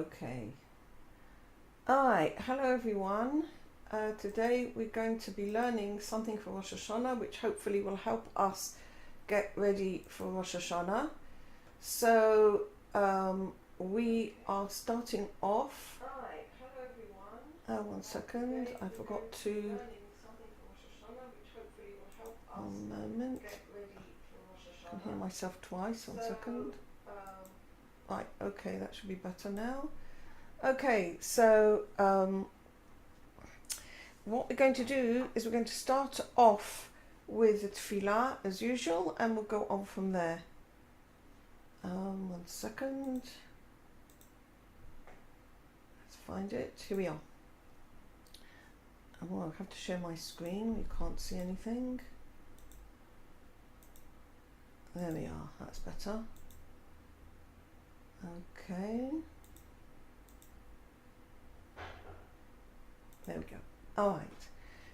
Okay. Alright, hello everyone. Today we're going to be learning something for Rosh Hashanah, which hopefully will help us get ready for Rosh Hashanah. So we are starting off. Alright, hello everyone. One second, I forgot to. One moment. I can hear myself twice. One second. Right, okay, that should be better now. Okay, so what we're going to do is we're going to start off with the tefillah as usual, and we'll go on from there. 1 second. Let's find it. Here we are. Oh, I have to share my screen. You can't see anything. There we are. That's better. Okay. There we go. Alright.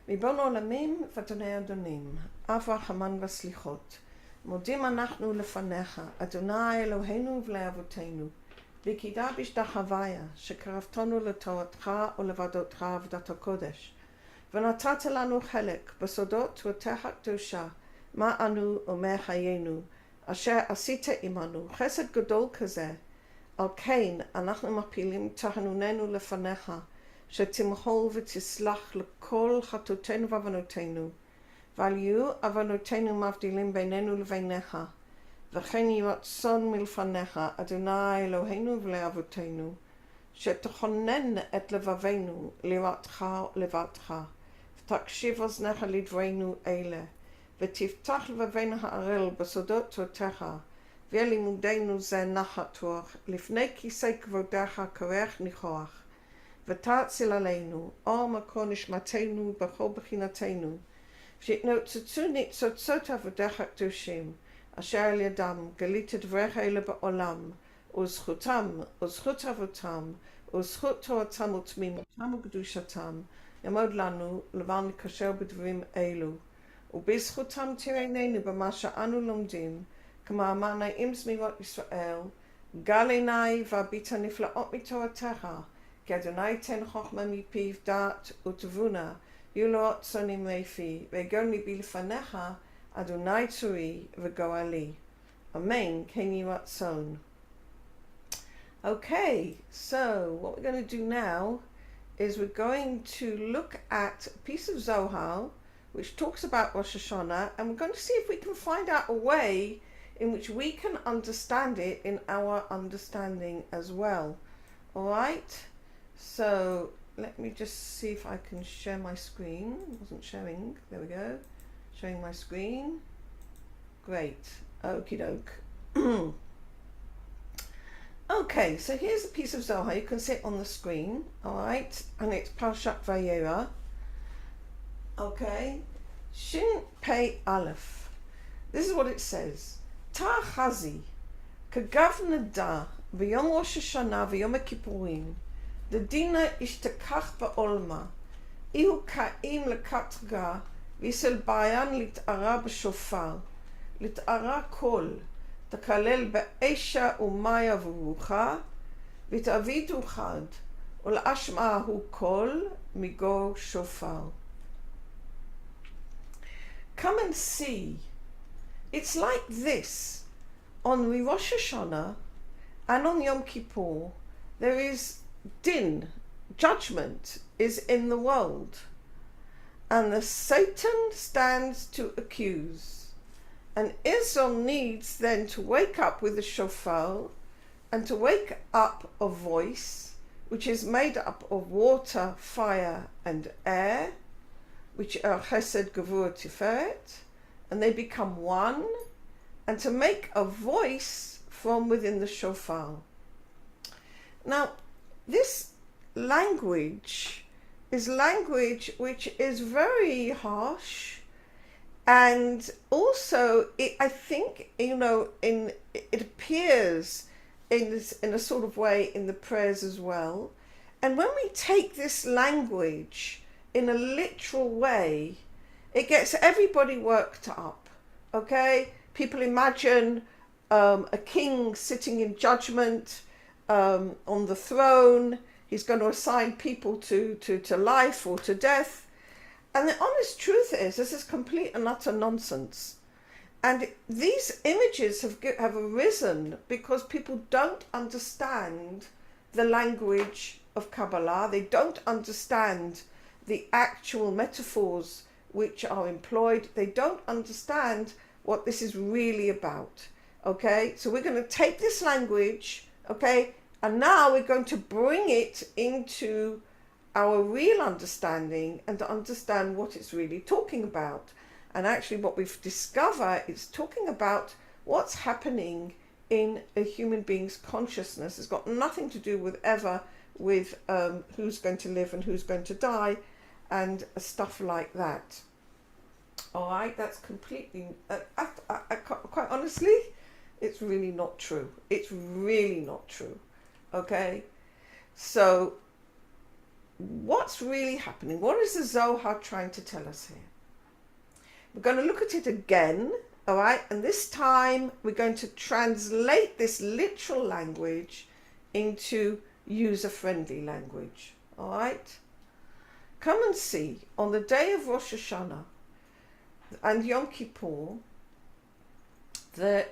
ריבון עולמים ואדוני אדונים, אב רחמן וסליחות, מודים אנחנו לפניך, אדוני אלוהינו ולאבותינו, וקידש דחוויה, שקרבתנו לתורתך ולעבודתך עבודת הקודש, ונתת לנו חלק בסודות תורתך הקדושה, מה אנו ומה חיינו, אשר עשית עמנו, חסד גדול כזה. על כן אנחנו מפילים תחנוננו לפניך, שתמחול ותסלח לכל חטאותינו ועוונותינו, ועל יהיו עוונותינו מבדילים בינינו לבינך, וכן יהי רצון מלפניך, אדוני אלוהינו ולאבותינו, שתכונן את לבבינו ליראתך ולבבך, ותקשיב אוזניך לדברינו אלה, ותפתח לבבינו הערל בסודות תורתך, ויהיה לימודנו זה נחת רוח, לפני כיסא כבודך קרח ניחוח, ותאציל עלינו אור מקור נשמתנו בכל בחינתנו, שיתנוצצו ניצוצות עבודיך הקדושים, אשר על ידם גלית דבריך אלה בעולם, וזכותם, וזכות אבותם, וזכות תורתם ותמימותם וקדושתם, יעמוד לנו לבל נקשר בדברים אלו, ובזכותם תראיננו במה שאנו לומדים, כמאמר נעים זמירות ישראל, גל עיני והביט הנפלאות מתורתך, כי אדוני תן חוכמה מפיו דעת ותבונה, יהיו לו רצונים מפי, ויגל מבי לפניך, אדוני צורי וגואלי. Amen. כן יהי רצון. Okay, so what we're going to do now is we're going to look at a piece of Zohar which talks about Rosh Hashanah, and we're going to see if we can find out a way in which we can understand it in our understanding as well. Alright? So let me just see if I can share my screen. It wasn't showing. There we go. Showing my screen. Great. Okie doke. Okay, so here's a piece of Zohar. You can see it on the screen. Alright? And it's Parshat Vayera. Okay. Shin Pei Aleph. This is what it says. Ta Chazi. Kagav da v'yom Rosh Hashanah v'yom Kippurim. דדינה השתכח בעולמה, איהו קאים לקטרגה, ויסל בעיין להתערה בשופר, להתערה קול, תקלל באשה ומיה ורוחה, ותעבידו חד, ולאשמע הוא קול, מגו שופר. Come and see. It's like this. On Rosh Hashanah and on Yom Kippur, there is din, judgment is in the world, and the Satan stands to accuse, and Israel needs then to wake up with a shofar, and to wake up a voice which is made up of water, fire and air, which are chesed, gevurah, tiferet, and they become one, and to make a voice from within the shofar. Now this language is language which is very harsh, and also I think, it appears in a sort of way in the prayers as well. And when we take this language in a literal way, it gets everybody worked up. Okay? People imagine a king sitting in judgment, on the throne. He's going to assign people to life or to death. And the honest truth is, this is complete and utter nonsense. And these images have arisen because people don't understand the language of Kabbalah. They don't understand the actual metaphors which are employed. They don't understand what this is really about. Okay, so we're going to take this language, okay, and now we're going to bring it into our real understanding and to understand what it's really talking about. And actually what we've discovered is talking about what's happening in a human being's consciousness. It's got nothing to do with who's going to live and who's going to die and stuff like that. All right, that's completely, quite honestly, it's really not true. It's really not true. Okay, so what's really happening? What is the Zohar trying to tell us here? We're going to look at it again, all right? And this time we're going to translate this literal language into user-friendly language, all right? Come and see, on the day of Rosh Hashanah and Yom Kippur, the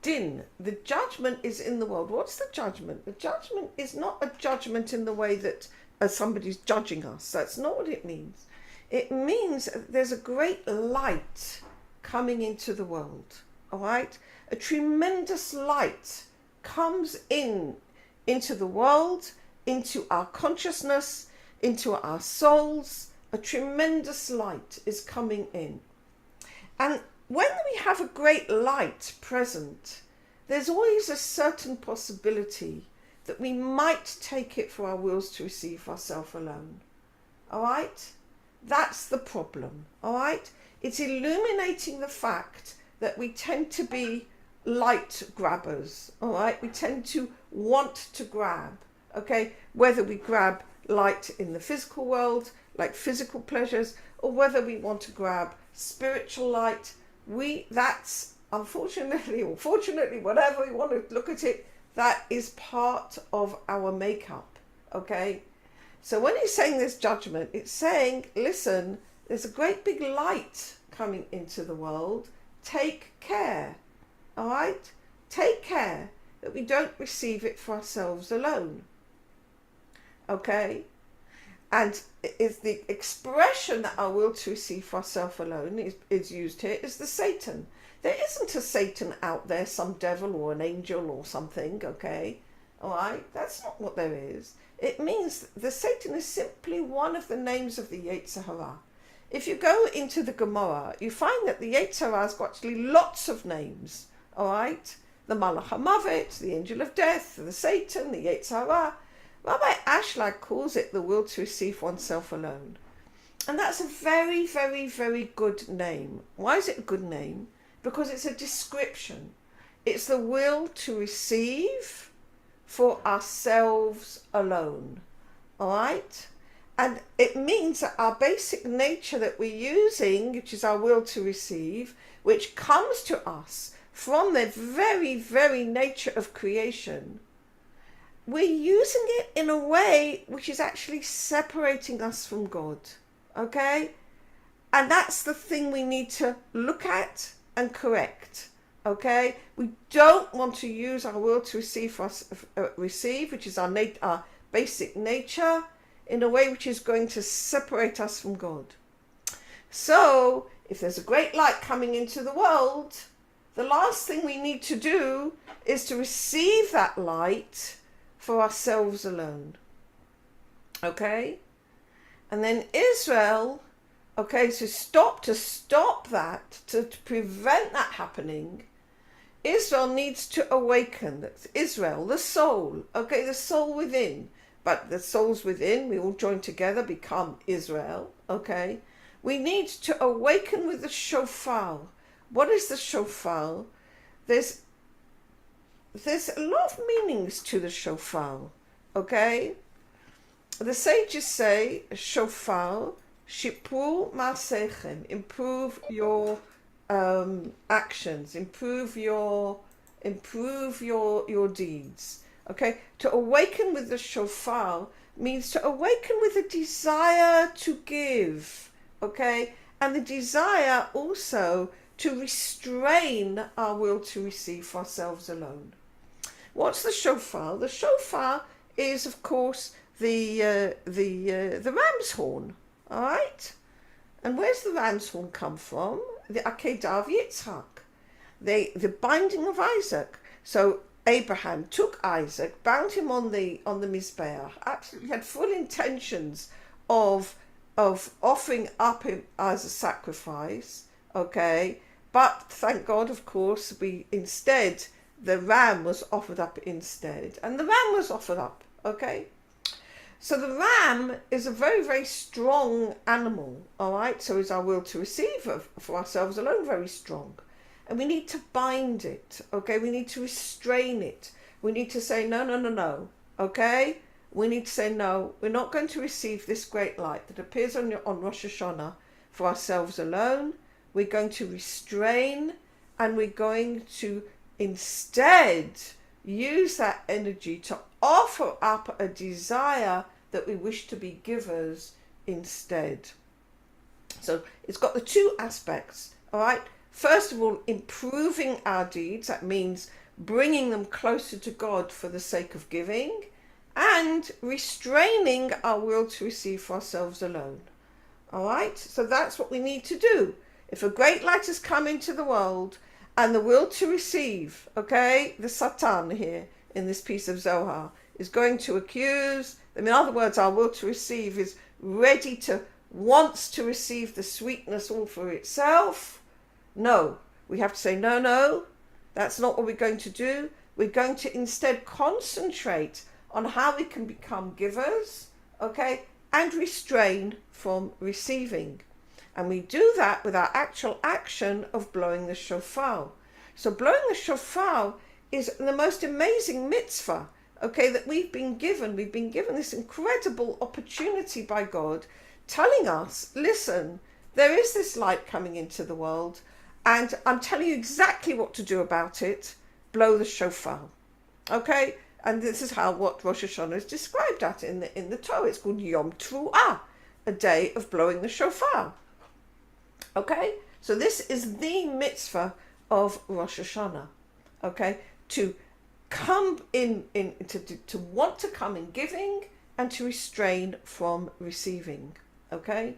din, the judgment is in the world. What's the judgment? The judgment is not a judgment in the way that somebody's judging us. That's not what it means. It means there's a great light coming into the world, all right? A tremendous light comes into the world, into our consciousness, into our souls. A tremendous light is coming in. And when we have a great light present, there's always a certain possibility that we might take it for our wills to receive ourselves alone. All right? That's the problem. All right? It's illuminating the fact that we tend to be light grabbers. All right? We tend to want to grab. Okay? Whether we grab light in the physical world, like physical pleasures, or whether we want to grab spiritual light, that's unfortunately or fortunately, whatever you want to look at it, that is part of our makeup. Okay? So when he's saying this judgment, it's saying, listen, there's a great big light coming into the world. Take care. All right? Take care that we don't receive it for ourselves alone. Okay? And is the expression that I will to receive for ourselves alone is used here is the Satan. There isn't a Satan out there, some devil or an angel or something, okay? All right? That's not what there is. It means the Satan is simply one of the names of the Yetzer Hara. If you go into the Gemara, you find that the Yetzer Hara has got actually lots of names, all right? The Malach HaMavet, the angel of death, the Satan, the Yetzer Hara. Rabbi Ashlag calls it the will to receive oneself alone. And that's a very, very, very good name. Why is it a good name? Because it's a description. It's the will to receive for ourselves alone. All right? And it means that our basic nature that we're using, which is our will to receive, which comes to us from the very, very nature of creation, we're using it in a way which is actually separating us from God. Okay? And that's the thing we need to look at and correct. Okay? We don't want to use our will to receive, which is our basic nature, in a way which is going to separate us from God. So, if there's a great light coming into the world, the last thing we need to do is to receive that light for ourselves alone. Okay? And then Israel, okay, to stop that, to prevent that happening, Israel needs to awaken. That's Israel, the soul, okay, the soul within. But the souls within, we all join together, become Israel, okay? We need to awaken with the Shofar. What is the Shofar? There's a lot of meanings to the Shofar, okay? The sages say, Shofar, Shipur Ma'asechem, improve your actions, improve your deeds. Okay, to awaken with the shofar means to awaken with a desire to give, okay, and the desire also to restrain our will to receive for ourselves alone. What's the shofar? The shofar is, of course, the ram's horn, all right? And where's the ram's horn come from? The Akedah of Yitzhak, the binding of Isaac. So Abraham took Isaac, bound him on the Mizbeach, absolutely had full intentions of offering up him as a sacrifice, okay? But thank God, of course, the ram was offered up instead. And the ram was offered up, okay? So the ram is a very, very strong animal, all right? So is our will to receive for ourselves alone very strong. And we need to bind it, okay? We need to restrain it. We need to say, no, okay? We need to say, no, we're not going to receive this great light that appears on Rosh Hashanah for ourselves alone. We're going to restrain, and we're going to instead use that energy to offer up a desire that we wish to be givers instead. So it's got the two aspects, all right? First of all, improving our deeds. That means bringing them closer to God for the sake of giving, and restraining our will to receive for ourselves alone. All right? So that's what we need to do. If a great light has come into the world and the will to receive, okay, the Satan here in this piece of Zohar is going to accuse, in other words, our will to receive is ready to, wants to receive the sweetness all for itself. No, we have to say, no, that's not what we're going to do. We're going to instead concentrate on how we can become givers, okay, and restrain from receiving. And we do that with our actual action of blowing the shofar. So blowing the shofar is the most amazing mitzvah, okay, that we've been given. We've been given this incredible opportunity by God, telling us, listen, there is this light coming into the world, and I'm telling you exactly what to do about it. Blow the shofar, okay? And this is what Rosh Hashanah is described at in the Torah. It's called Yom Teruah, a day of blowing the shofar. Okay, so this is the mitzvah of Rosh Hashanah. Okay, to come to want to come in giving and to restrain from receiving. Okay.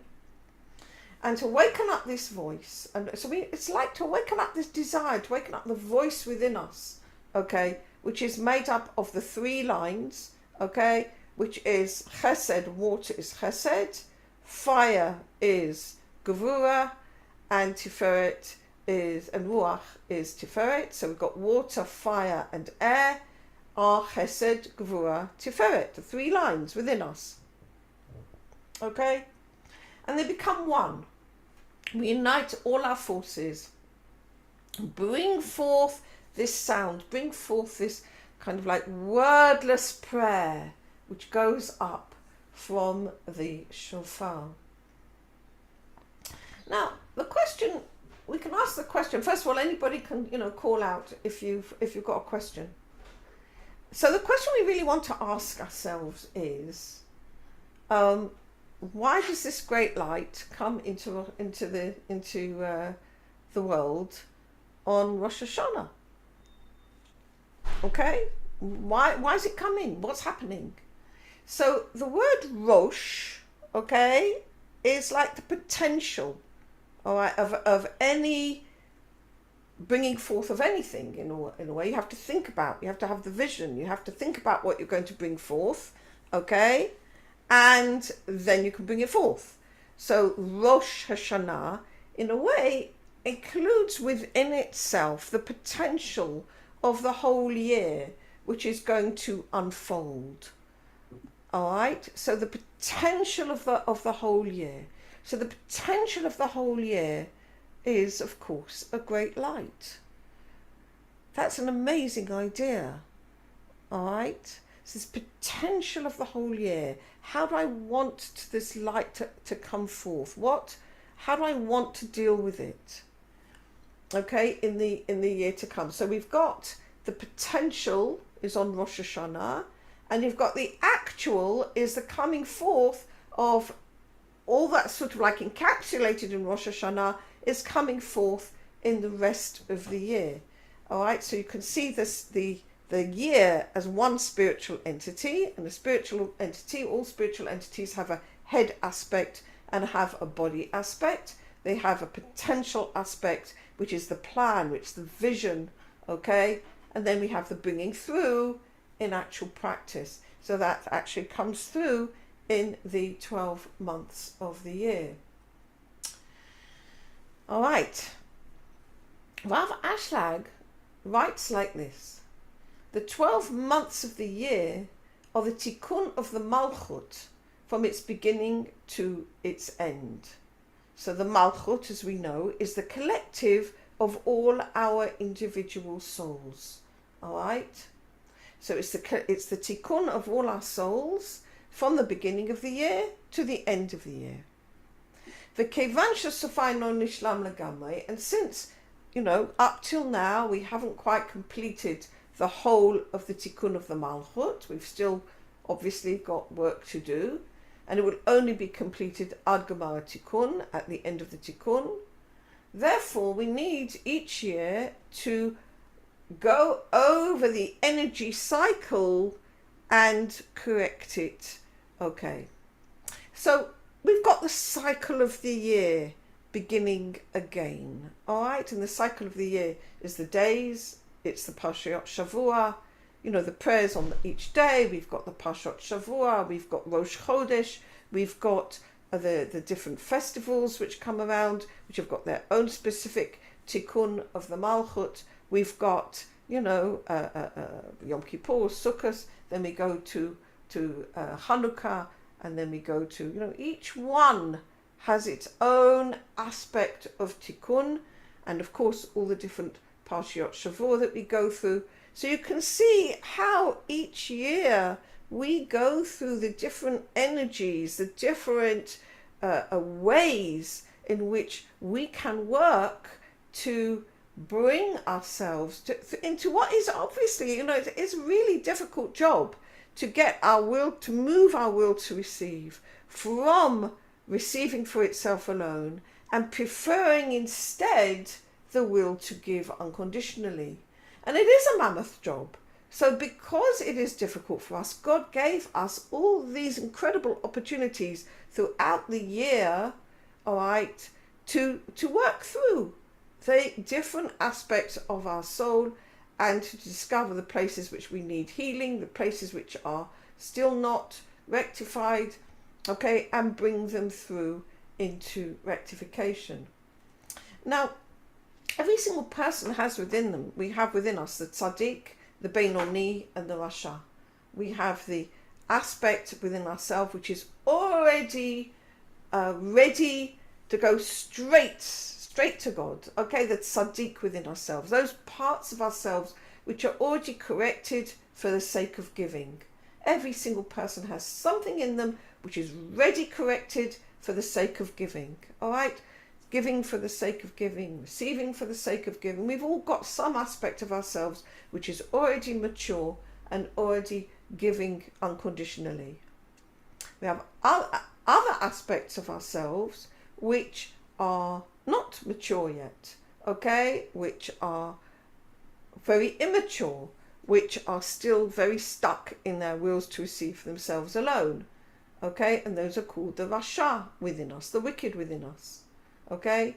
And to waken up this voice, and so it's like to waken up this desire, to waken up the voice within us, okay, which is made up of the three lines, okay, which is chesed, water is chesed, fire is gevura, and tiferet and ruach is tiferet. So we've got water, fire, and air are chesed, gevura, tiferet, the three lines within us, okay, and they become one. We unite all our forces, bring forth this sound, bring forth this kind of like wordless prayer which goes up from the shofar. Now, we can ask the question. First of all, anybody can, call out if you've got a question. So the question we really want to ask ourselves is, why does this great light come into the world on Rosh Hashanah? Okay, why is it coming? What's happening? So the word Rosh, okay, is like the potential, all right, of any bringing forth of anything in a way. You have to think about. You have to have the vision. You have to think about what you're going to bring forth, okay. And then you can bring it forth. So Rosh Hashanah, in a way, includes within itself the potential of the whole year, which is going to unfold. All right. So the potential of the whole year. So the potential of the whole year is, of course, a great light. That's an amazing idea. All right. So this potential of the whole year. How do I want this light to come forth? How do I want to deal with it? Okay, in the year to come. So we've got the potential, is on Rosh Hashanah, and you've got the actual is the coming forth of all that sort of like encapsulated in Rosh Hashanah is coming forth in the rest of the year. All right, so you can see this the year as one spiritual entity, and the spiritual entity, all spiritual entities have a head aspect and have a body aspect. They have a potential aspect, which is the plan, which is the vision, okay? And then we have the bringing through in actual practice. So that actually comes through in the 12 months of the year. All right. Rabbi Ashlag writes like this: the 12 months of the year are the tikkun of the malchut from its beginning to its end. So the malchut, as we know, is the collective of all our individual souls. All right? So it's the tikkun of all our souls from the beginning of the year to the end of the year. And since, up till now, we haven't quite completed the whole of the tikkun of the malchut, we've still obviously got work to do, and it will only be completed ad gemara tikkun, at the end of the tikkun. Therefore, we need each year to go over the energy cycle and correct it. Okay, so we've got the cycle of the year beginning again. All right, and the cycle of the year is the days, it's the Parshiyot Shavua, the prayers on each day. We've got the Parshiyot Shavua, we've got Rosh Chodesh, we've got the different festivals which come around, which have got their own specific tikkun of the Malchut. We've got, Yom Kippur, Sukkot, then we go to Hanukkah, and then we go to, each one has its own aspect of tikkun, and of course all the different Parshiyot Shavua that we go through. So you can see how each year we go through the different energies, the different ways in which we can work to bring ourselves into what is obviously, it is a really difficult job to get our will, to move our will to receive from receiving for itself alone and preferring instead the will to give unconditionally. And it is a mammoth job. So because it is difficult for us, God gave us all these incredible opportunities throughout the year, all right, to work through the different aspects of our soul and to discover the places which we need healing, the places which are still not rectified, okay, and bring them through into rectification. Now, every single person has within them, we have within us the tzaddik, the Beinoni, and the Rasha. We have the aspect within ourselves which is already ready to go straight to God. Okay, the tzaddik within ourselves. Those parts of ourselves which are already corrected for the sake of giving. Every single person has something in them which is ready corrected for the sake of giving. All right? Giving for the sake of giving, receiving for the sake of giving. We've all got some aspect of ourselves which is already mature and already giving unconditionally. We have other aspects of ourselves which are not mature yet, okay, which are very immature, which are still very stuck in their wills to receive for themselves alone, okay, and those are called the Rasha within us, the wicked within us. Okay,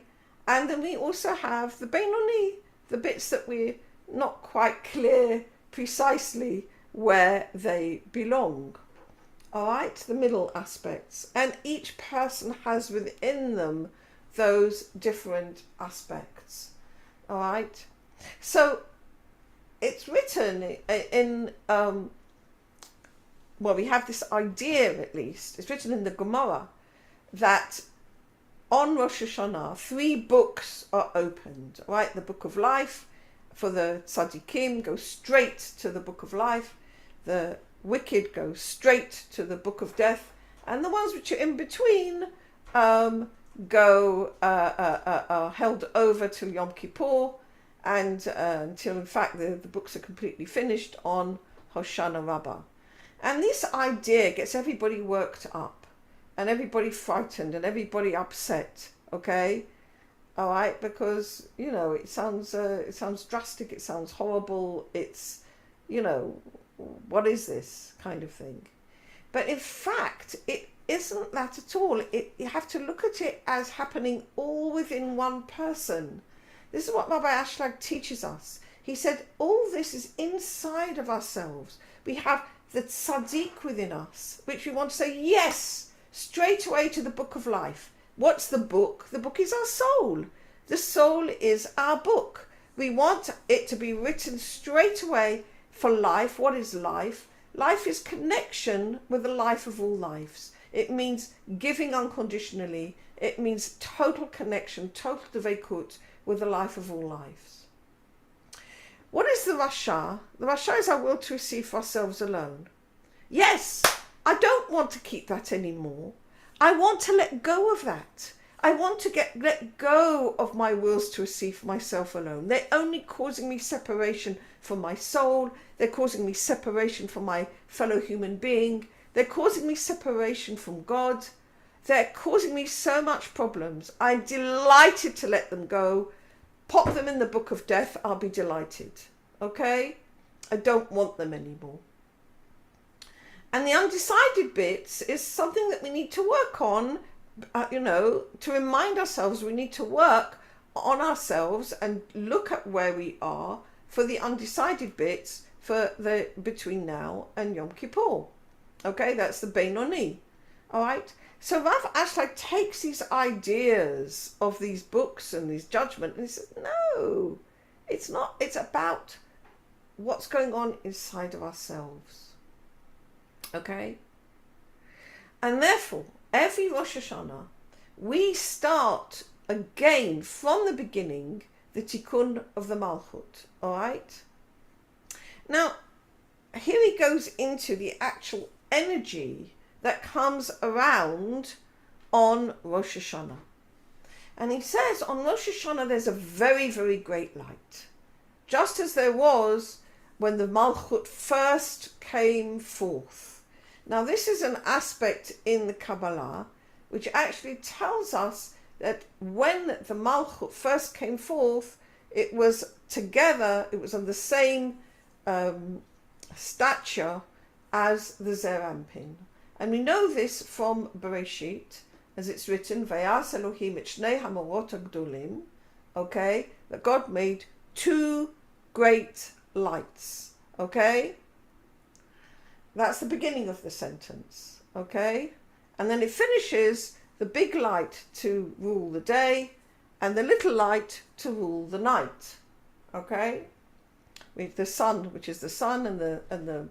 and then we also have the Beinoni, the bits that we're not quite clear precisely where they belong. All right, the middle aspects, and each person has within them those different aspects. All right, so it's written in we have this idea, at least it's written in the Gemara, that on Rosh Hashanah, 3 books are opened, right? The book of life for the tzaddikim goes straight to the book of life. The wicked go straight to the book of death. And the ones which are in between are held over till Yom Kippur and until, in fact, the books are completely finished on Hoshana Rabbah. And this idea gets everybody worked up and everybody frightened and everybody upset, okay? All right, because, you know, it sounds drastic, it sounds horrible, it's, you know, what is this kind of thing? But in fact, it isn't that at all. You have to look at it as happening all within one person. This is what Rabbi Ashlag teaches us. He said, all this is inside of ourselves. We have the tzaddik within us, which we want to say, yes, straight away to the book of life. What's the book? The book is our soul. The soul is our book. We want it to be written straight away for life. What is life? Life is connection with the life of all lives. It means giving unconditionally. It means total connection, total dveikut with the life of all lives. What is the Rasha? The Rasha is our will to receive for ourselves alone. Yes, I don't want to keep that anymore. I want to let go of that. I want to let go of my wills to receive for myself alone. They're only causing me separation from my soul. They're causing me separation from my fellow human being. They're causing me separation from God. They're causing me so much problems. I'm delighted to let them go. Pop them in the book of death. I'll be delighted. Okay? I don't want them anymore. And the undecided bits is something that we need to work on, to remind ourselves we need to work on ourselves and look at where we are for the undecided bits for the between now and Yom Kippur. Okay, that's the Beinoni. All right. So Rav Ashlag takes these ideas of these books and these judgment and he says, no, it's not. It's about what's going on inside of ourselves. Okay. And therefore, every Rosh Hashanah, we start again from the beginning the tikkun of the Malchut. All right. Now, here he goes into the actual energy that comes around on Rosh Hashanah. And he says on Rosh Hashanah there's a very, very great light. Just as there was when the Malchut first came forth. Now this is an aspect in the Kabbalah which actually tells us that when the Malchut first came forth, it was together, it was on the same stature as the Zer Anpin. And we know this from Bereshit, as it's written, Vayas Elohim et shnei hamorot hagdolim, okay, that God made two great lights, okay? That's the beginning of the sentence, okay? And then it finishes, the big light to rule the day, and the little light to rule the night, okay? With the sun, which is the sun, and the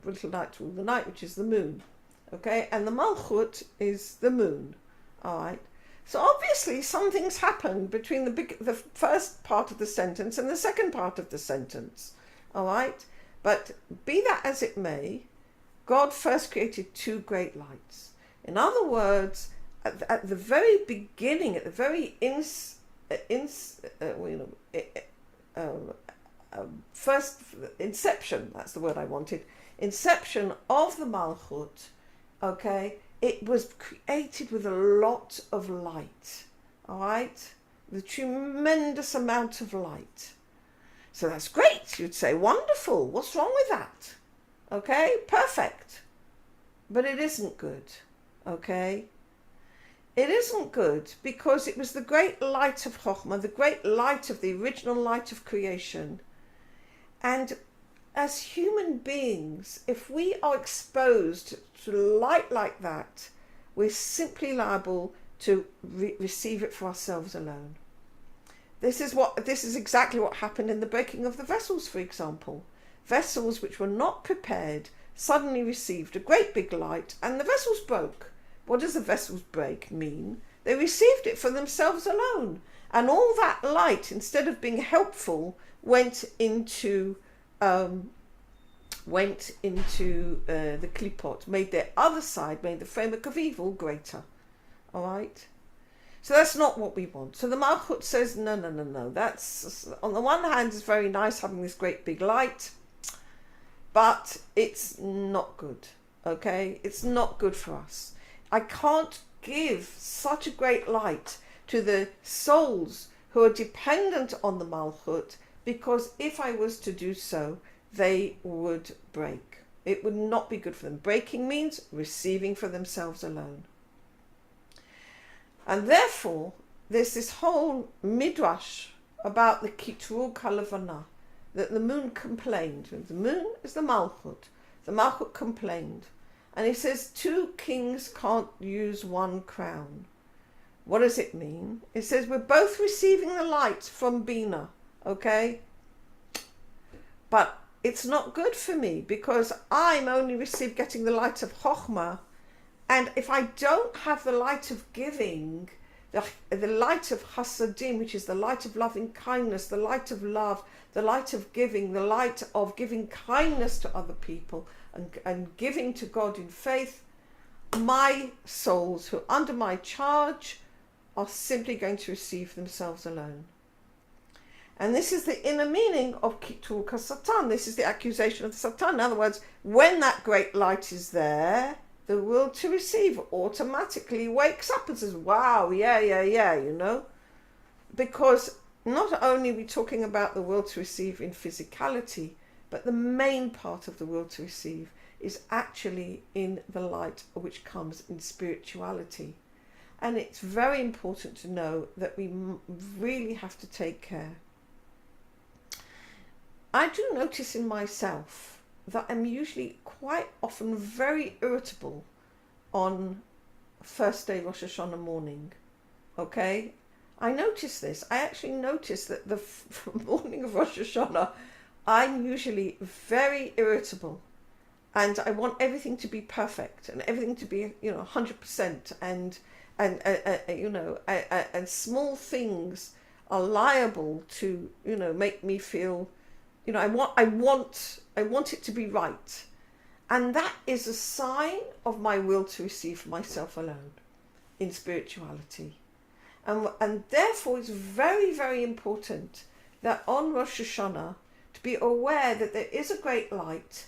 little light to rule the night, which is the moon. Okay, and the Malchut is the moon. All right. So obviously something's happened between the first part of the sentence and the second part of the sentence. All right. But be that as it may, God first created two great lights. In other words, at the very beginning, at the very first inception, that's the word I wanted, inception of the Malchut, okay, it was created with a lot of light, all right, with a tremendous amount of light. So that's great, you'd say, wonderful, what's wrong with that? Okay, perfect. But it isn't good, okay? It isn't good because it was the great light of Chokhmah, the great light of the original light of creation. And as human beings, if we are exposed to light like that, we're simply liable to receive it for ourselves alone. This is exactly what happened in the breaking of the vessels, for example. Vessels which were not prepared suddenly received a great big light and the vessels broke. What does the vessels break mean? They received it for themselves alone. And all that light, instead of being helpful, went into the klipot, made their other side, made the framework of evil greater. All right? So that's not what we want. So the Malchut says, no. That's, on the one hand, it's very nice having this great big light, but it's not good, okay? It's not good for us. I can't give such a great light to the souls who are dependent on the Malchut, because if I was to do so, they would break. It would not be good for them. Breaking means receiving for themselves alone. And therefore, there's this whole midrash about the Kitru Kalavana, that the moon complained. The moon is the Malchut. The Malchut complained. And he says 2 kings can't use 1 crown. What does it mean? It says we're both receiving the light from Bina, okay? But it's not good for me because I'm only getting the light of Chokhmah. And if I don't have the light of giving, the light of Hasadim, which is the light of loving kindness, the light of love, the light of giving, the light of giving kindness to other people and giving to God in faith, my souls who are under my charge are simply going to receive themselves alone. And this is the inner meaning of Kitur Satan. This is the accusation of the Satan. In other words, when that great light is there, the will to receive automatically wakes up and says, wow, yeah, you know. Because not only are we talking about the will to receive in physicality, but the main part of the will to receive is actually in the light which comes in spirituality. And it's very important to know that we really have to take care. I do notice in myself that I'm usually quite often very irritable on first day Rosh Hashanah morning. Okay? I notice this. I actually notice that the morning of Rosh Hashanah, I'm usually very irritable. And I want everything to be perfect and everything to be, 100%. And small things are liable to, make me feel, I want it to be right. And that is a sign of my will to receive myself alone in spirituality. And therefore it's very, very important that on Rosh Hashanah to be aware that there is a great light,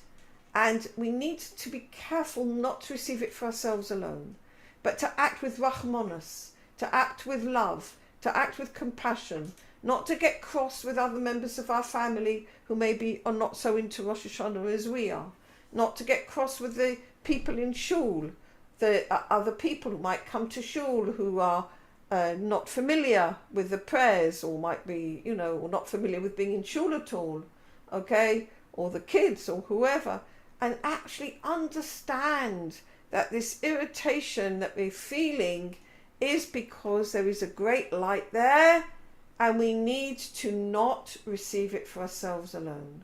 and we need to be careful not to receive it for ourselves alone, but to act with rachmanos, to act with love, to act with compassion, not to get cross with other members of our family who maybe are not so into Rosh Hashanah as we are, not to get cross with the people in shul, the other people who might come to shul who are not familiar with the prayers, or might be, or not familiar with being in shul at all, okay, or the kids or whoever, and actually understand that this irritation that we're feeling is because there is a great light there, and we need to not receive it for ourselves alone.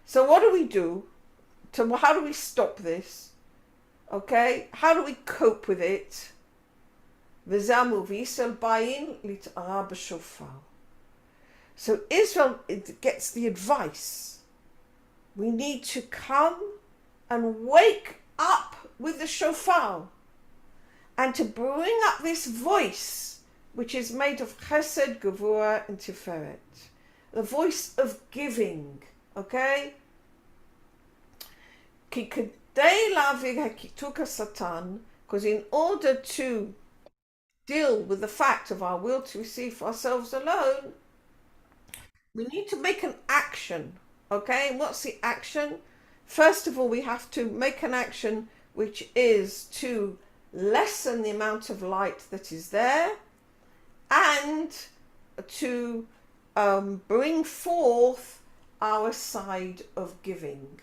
So what do we do? How do we stop this? Okay, how do we cope with it? So Israel gets the advice. We need to come and wake up with the shofar, and to bring up this voice which is made of chesed, gevurah and tiferet, the voice of giving. Okay, because in order to deal with the fact of our will to receive for ourselves alone, we need to make an action. Okay, and what's the action? First of all, we have to make an action which is to lessen the amount of light that is there, and to bring forth our side of giving.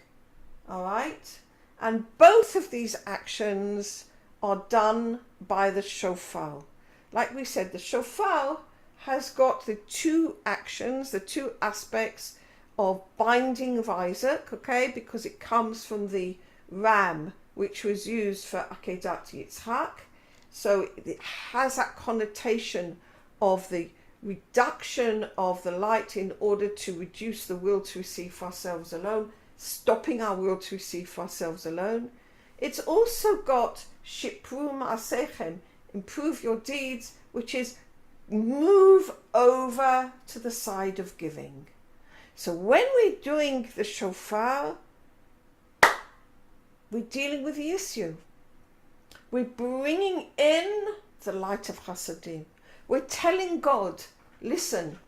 All right? And both of these actions are done by the shofar. Like we said, the shofar has got the 2 actions, the 2 aspects of binding of Isaac, okay, because it comes from the ram which was used for Akedat Yitzhak. So it has that connotation of the reduction of the light in order to reduce the will to receive for ourselves alone, stopping our will to receive for ourselves alone. It's also got Shipru Ma'asechem, improve your deeds, which is move over to the side of giving. So when we're doing the shofar, we're dealing with the issue. We're bringing in the light of Chasadim. We're telling God, listen,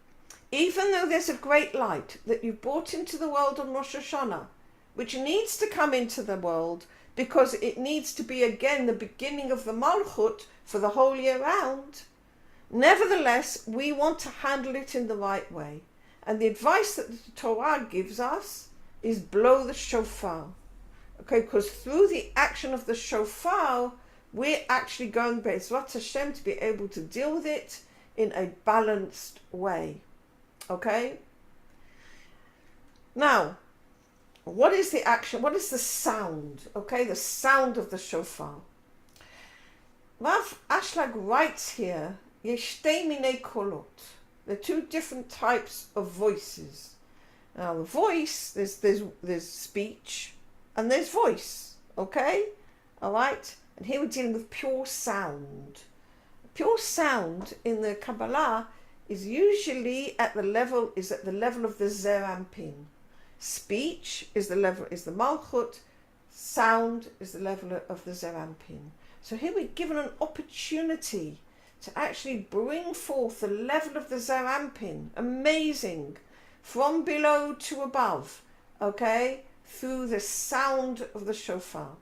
even though there's a great light that you brought into the world on Rosh Hashanah, which needs to come into the world because it needs to be again the beginning of the Malchut for the whole year round, nevertheless, we want to handle it in the right way. And the advice that the Torah gives us is blow the shofar. Okay, because through the action of the shofar, we're actually going, Be'ezrat Hashem, to be able to deal with it in a balanced way. Okay? Now, what is the action? What is the sound? Okay, the sound of the shofar. Rabbi Ashlag writes here, Yesh shtei minei kolot. There are two different types of voices. Now, the voice, there's speech, and there's voice. Okay? All right? And here we're dealing with pure sound. Pure sound in the Kabbalah is usually at the level of the Zer Anpin. Speech is the Malchut. Sound is the level of the Zer Anpin. So here we're given an opportunity to actually bring forth the level of the Zer Anpin. Amazing. From below to above. Okay? Through the sound of the shofar.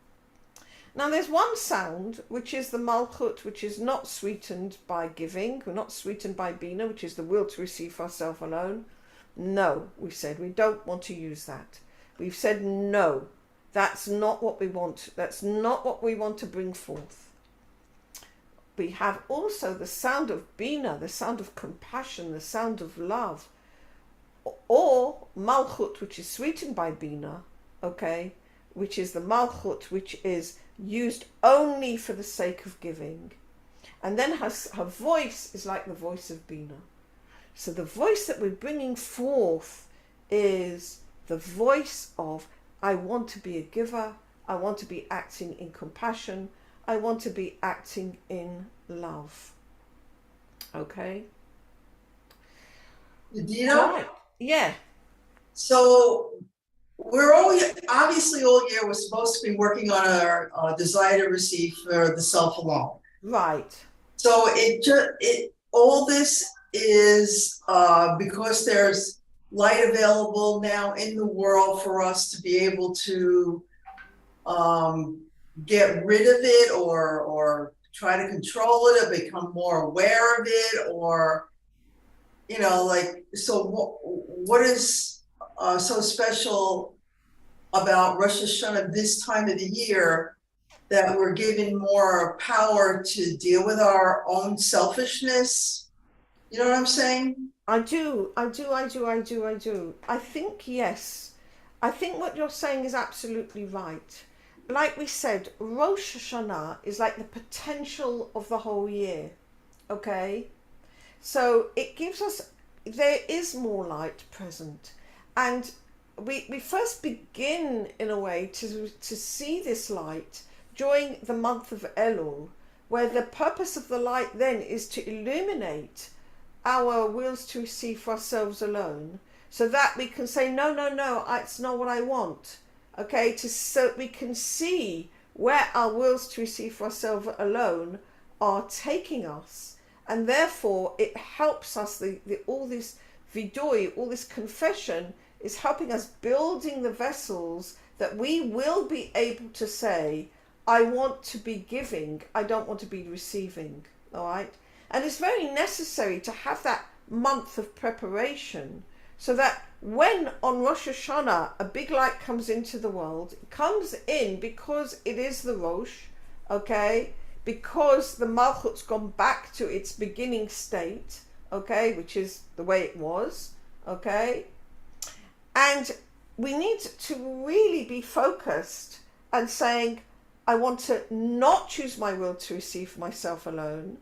Now there's one sound, which is the Malchut, which is not sweetened by giving, not sweetened by Bina, which is the will to receive for ourselves alone. No, we said we don't want to use that. We've said no, that's not what we want. That's not what we want to bring forth. We have also the sound of Bina, the sound of compassion, the sound of love, or Malchut, which is sweetened by Bina, okay, which is the Malchut, which is used only for the sake of giving. And then her voice is like the voice of Bina. So the voice that we're bringing forth is the voice of, I want to be a giver, I want to be acting in compassion, I want to be acting in love. Okay? Dina? Right. Yeah. So we're obviously all year we're supposed to be working on our desire to receive for the self alone. Right. So all this is because there's light available now in the world for us to be able to get rid of it or try to control it or become more aware of it, or so what is so special about Rosh Hashanah this time of the year that we're given more power to deal with our own selfishness? You know what I'm saying? I do. I think, yes. I think what you're saying is absolutely right. Like we said, Rosh Hashanah is like the potential of the whole year. Okay? So it gives us, there is more light present. And we first begin, in a way, to see this light during the month of Elul, where the purpose of the light then is to illuminate our wills to receive for ourselves alone, so that we can say, no, it's not what I want. Okay, so we can see where our wills to receive for ourselves alone are taking us, and therefore it helps us. All this vidui, all this confession, is helping us building the vessels that we will be able to say, I want to be giving, I don't want to be receiving. All right. And it's very necessary to have that month of preparation, so that when on Rosh Hashanah a big light comes into the world, it comes in because it is the Rosh, okay, because the Malchut's gone back to its beginning state, okay, which is the way it was, okay, and we need to really be focused and saying, I want to not choose my will to receive for myself alone,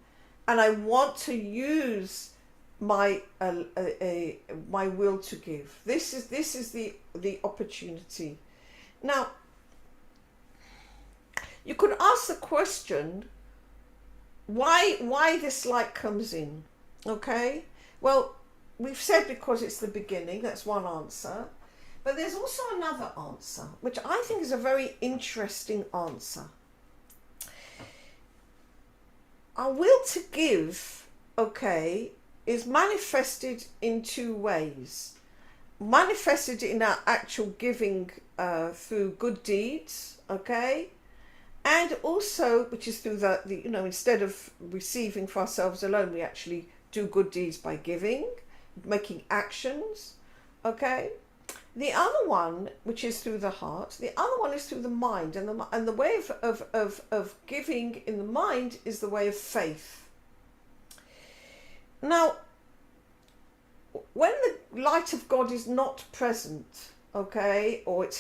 and I want to use my my will to give. This is the opportunity. Now, you could ask the question, why this light comes in? Okay, well, we've said because it's the beginning. That's one answer. But there's also another answer, which I think is a very interesting answer. Our will to give, okay, is manifested in two ways. Manifested in our actual giving through good deeds, okay, and also, which is through the instead of receiving for ourselves alone, we actually do good deeds by giving, making actions, okay. The other one, which is through the heart, the other one is through the mind, and the way of giving in the mind is the way of faith. Now, when the light of God is not present, okay, or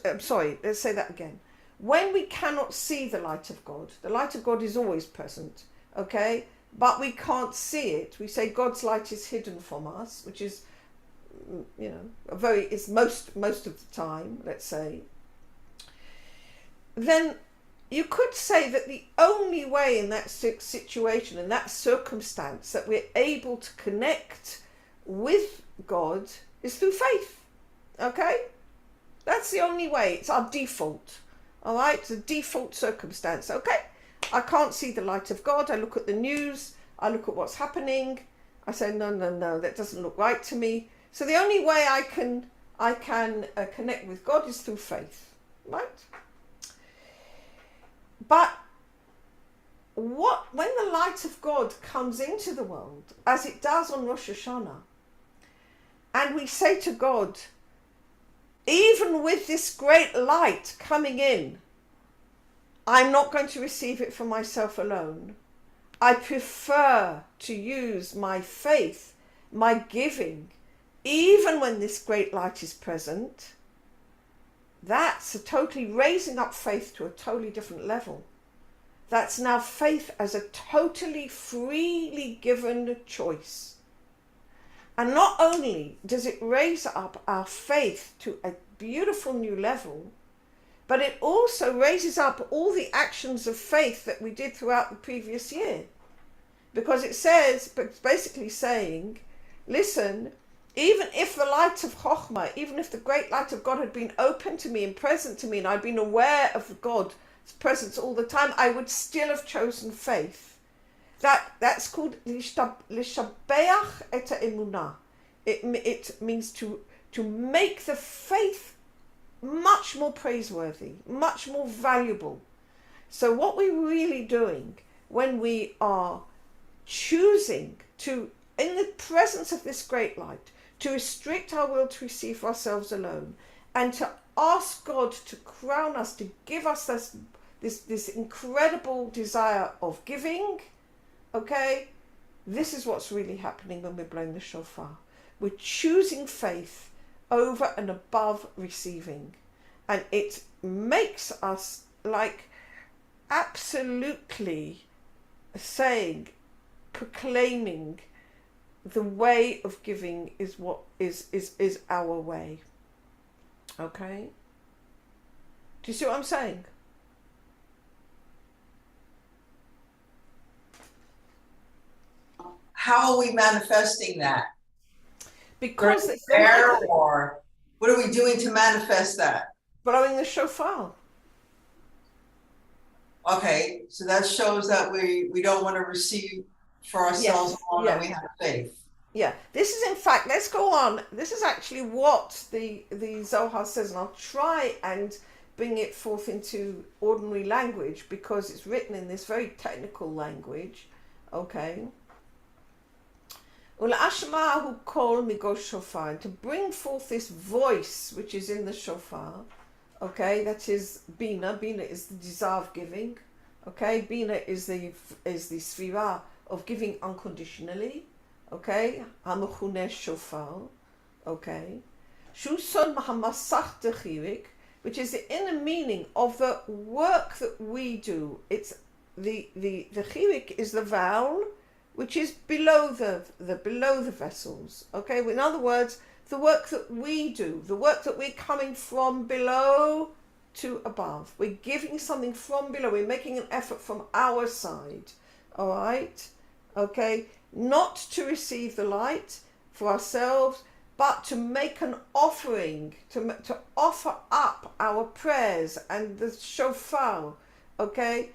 I'm sorry, let's say that again. When we cannot see the light of God is always present, okay, but we can't see it. We say God's light is hidden from us, which is, it's most of the time, let's say. Then you could say that the only way in that situation, in that circumstance, that we're able to connect with God is through faith, okay? That's the only way. It's our default, all right? It's a default circumstance, okay? I can't see the light of God. I look at the news. I look at what's happening. I say, no, that doesn't look right to me. So the only way I can connect with God is through faith, right? But when the light of God comes into the world, as it does on Rosh Hashanah, and we say to God, even with this great light coming in, I'm not going to receive it for myself alone. I prefer to use my faith, my giving, even when this great light is present. That's totally raising up faith to a totally different level. That's now faith as a totally freely given choice. And not only does it raise up our faith to a beautiful new level, but it also raises up all the actions of faith that we did throughout the previous year. Because it says, but it's basically saying, listen, even if the light of Chokhmah, even if the great light of God had been open to me and present to me, and I'd been aware of God's presence all the time, I would still have chosen faith. That's called lishabeach et ha'emunah. It means to make the faith much more praiseworthy, much more valuable. So what we're really doing when we are choosing to, in the presence of this great light, to restrict our will to receive for ourselves alone, and to ask God to crown us, to give us this incredible desire of giving, okay, this is what's really happening when we're blowing the shofar. We're choosing faith over and above receiving. And it makes us like absolutely saying, proclaiming, the way of giving is what is our way. Okay? Do you see what I'm saying? How are we manifesting that? Because prayer, or what are we doing to manifest that? Blowing the shofar. Okay, so that shows that we don't want to receive for ourselves alone, and we have faith. Yeah, this is in fact, let's go on. This is actually what the Zohar says, and I'll try and bring it forth into ordinary language because it's written in this very technical language. Okay. Ul'ashma'ahu kol migo shofar, to bring forth this voice which is in the shofar. Okay, that is bina. Bina is the desire of giving. Okay, bina is the sfira of giving unconditionally. Okay, hamechuneh shofar. Okay, shuson mahamasach dechirik, which is the inner meaning of the work that we do. It's the chirik is the vowel, which is below the vessels. Okay, in other words, the work that we do, the work that we're coming from below to above. We're giving something from below. We're making an effort from our side. All right, okay, not to receive the light for ourselves, but to make an offering, to offer up our prayers and the shofar, okay?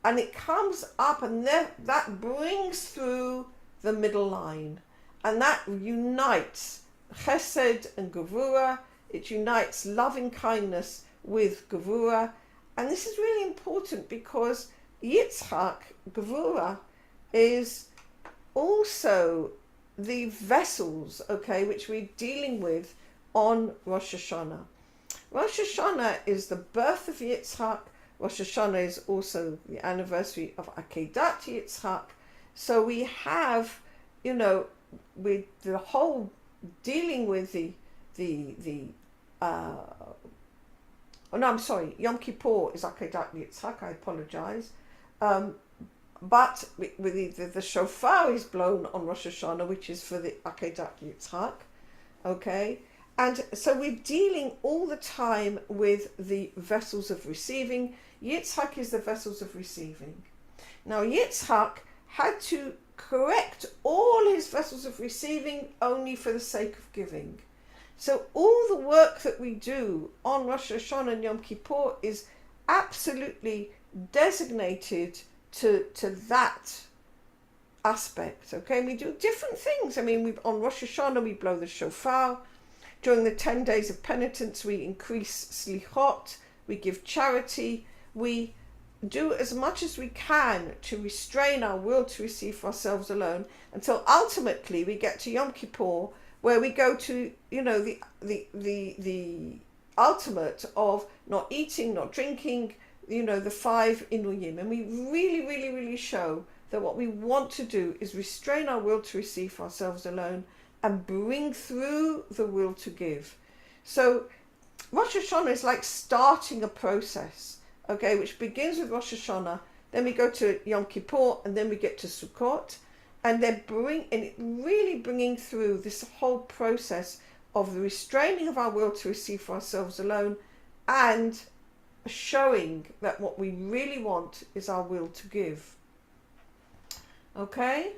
And it comes up, and that brings through the middle line, and that unites chesed and gevurah. It unites loving kindness with gevurah, and this is really important because Yitzchak, gevurah, is also the vessels, okay, which we're dealing with on Rosh Hashanah. Rosh Hashanah is the birth of Yitzchak. Rosh Hashanah is also the anniversary of Akedat Yitzchak. So we have, with the whole dealing with Yom Kippur is Akedat Yitzchak, I apologize. But with the shofar is blown on Rosh Hashanah, which is for the Akedat Yitzchak, okay? And so we're dealing all the time with the vessels of receiving. Yitzchak is the vessels of receiving. Now Yitzchak had to correct all his vessels of receiving only for the sake of giving. So all the work that we do on Rosh Hashanah and Yom Kippur is absolutely designated to that aspect, okay? We do different things. I mean, on Rosh Hashanah we blow the shofar. During the 10 days of penitence we increase slichot, we give charity, we do as much as we can to restrain our will to receive for ourselves alone, until ultimately we get to Yom Kippur, where we go to, the ultimate of not eating, not drinking, the 5 inuyim. And we really, really, really show that what we want to do is restrain our will to receive for ourselves alone and bring through the will to give. So Rosh Hashanah is like starting a process, okay, which begins with Rosh Hashanah, then we go to Yom Kippur, and then we get to Sukkot, and really bringing through this whole process of the restraining of our will to receive for ourselves alone, and showing that what we really want is our will to give. Okay?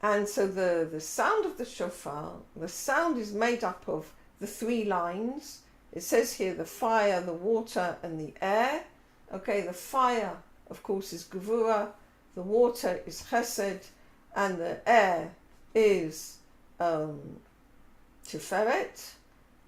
And so the sound of the shofar, the sound is made up of the 3 lines. It says here the fire, the water, and the air. Okay, the fire, of course, is gevurah, the water is chesed, and the air is tiferet.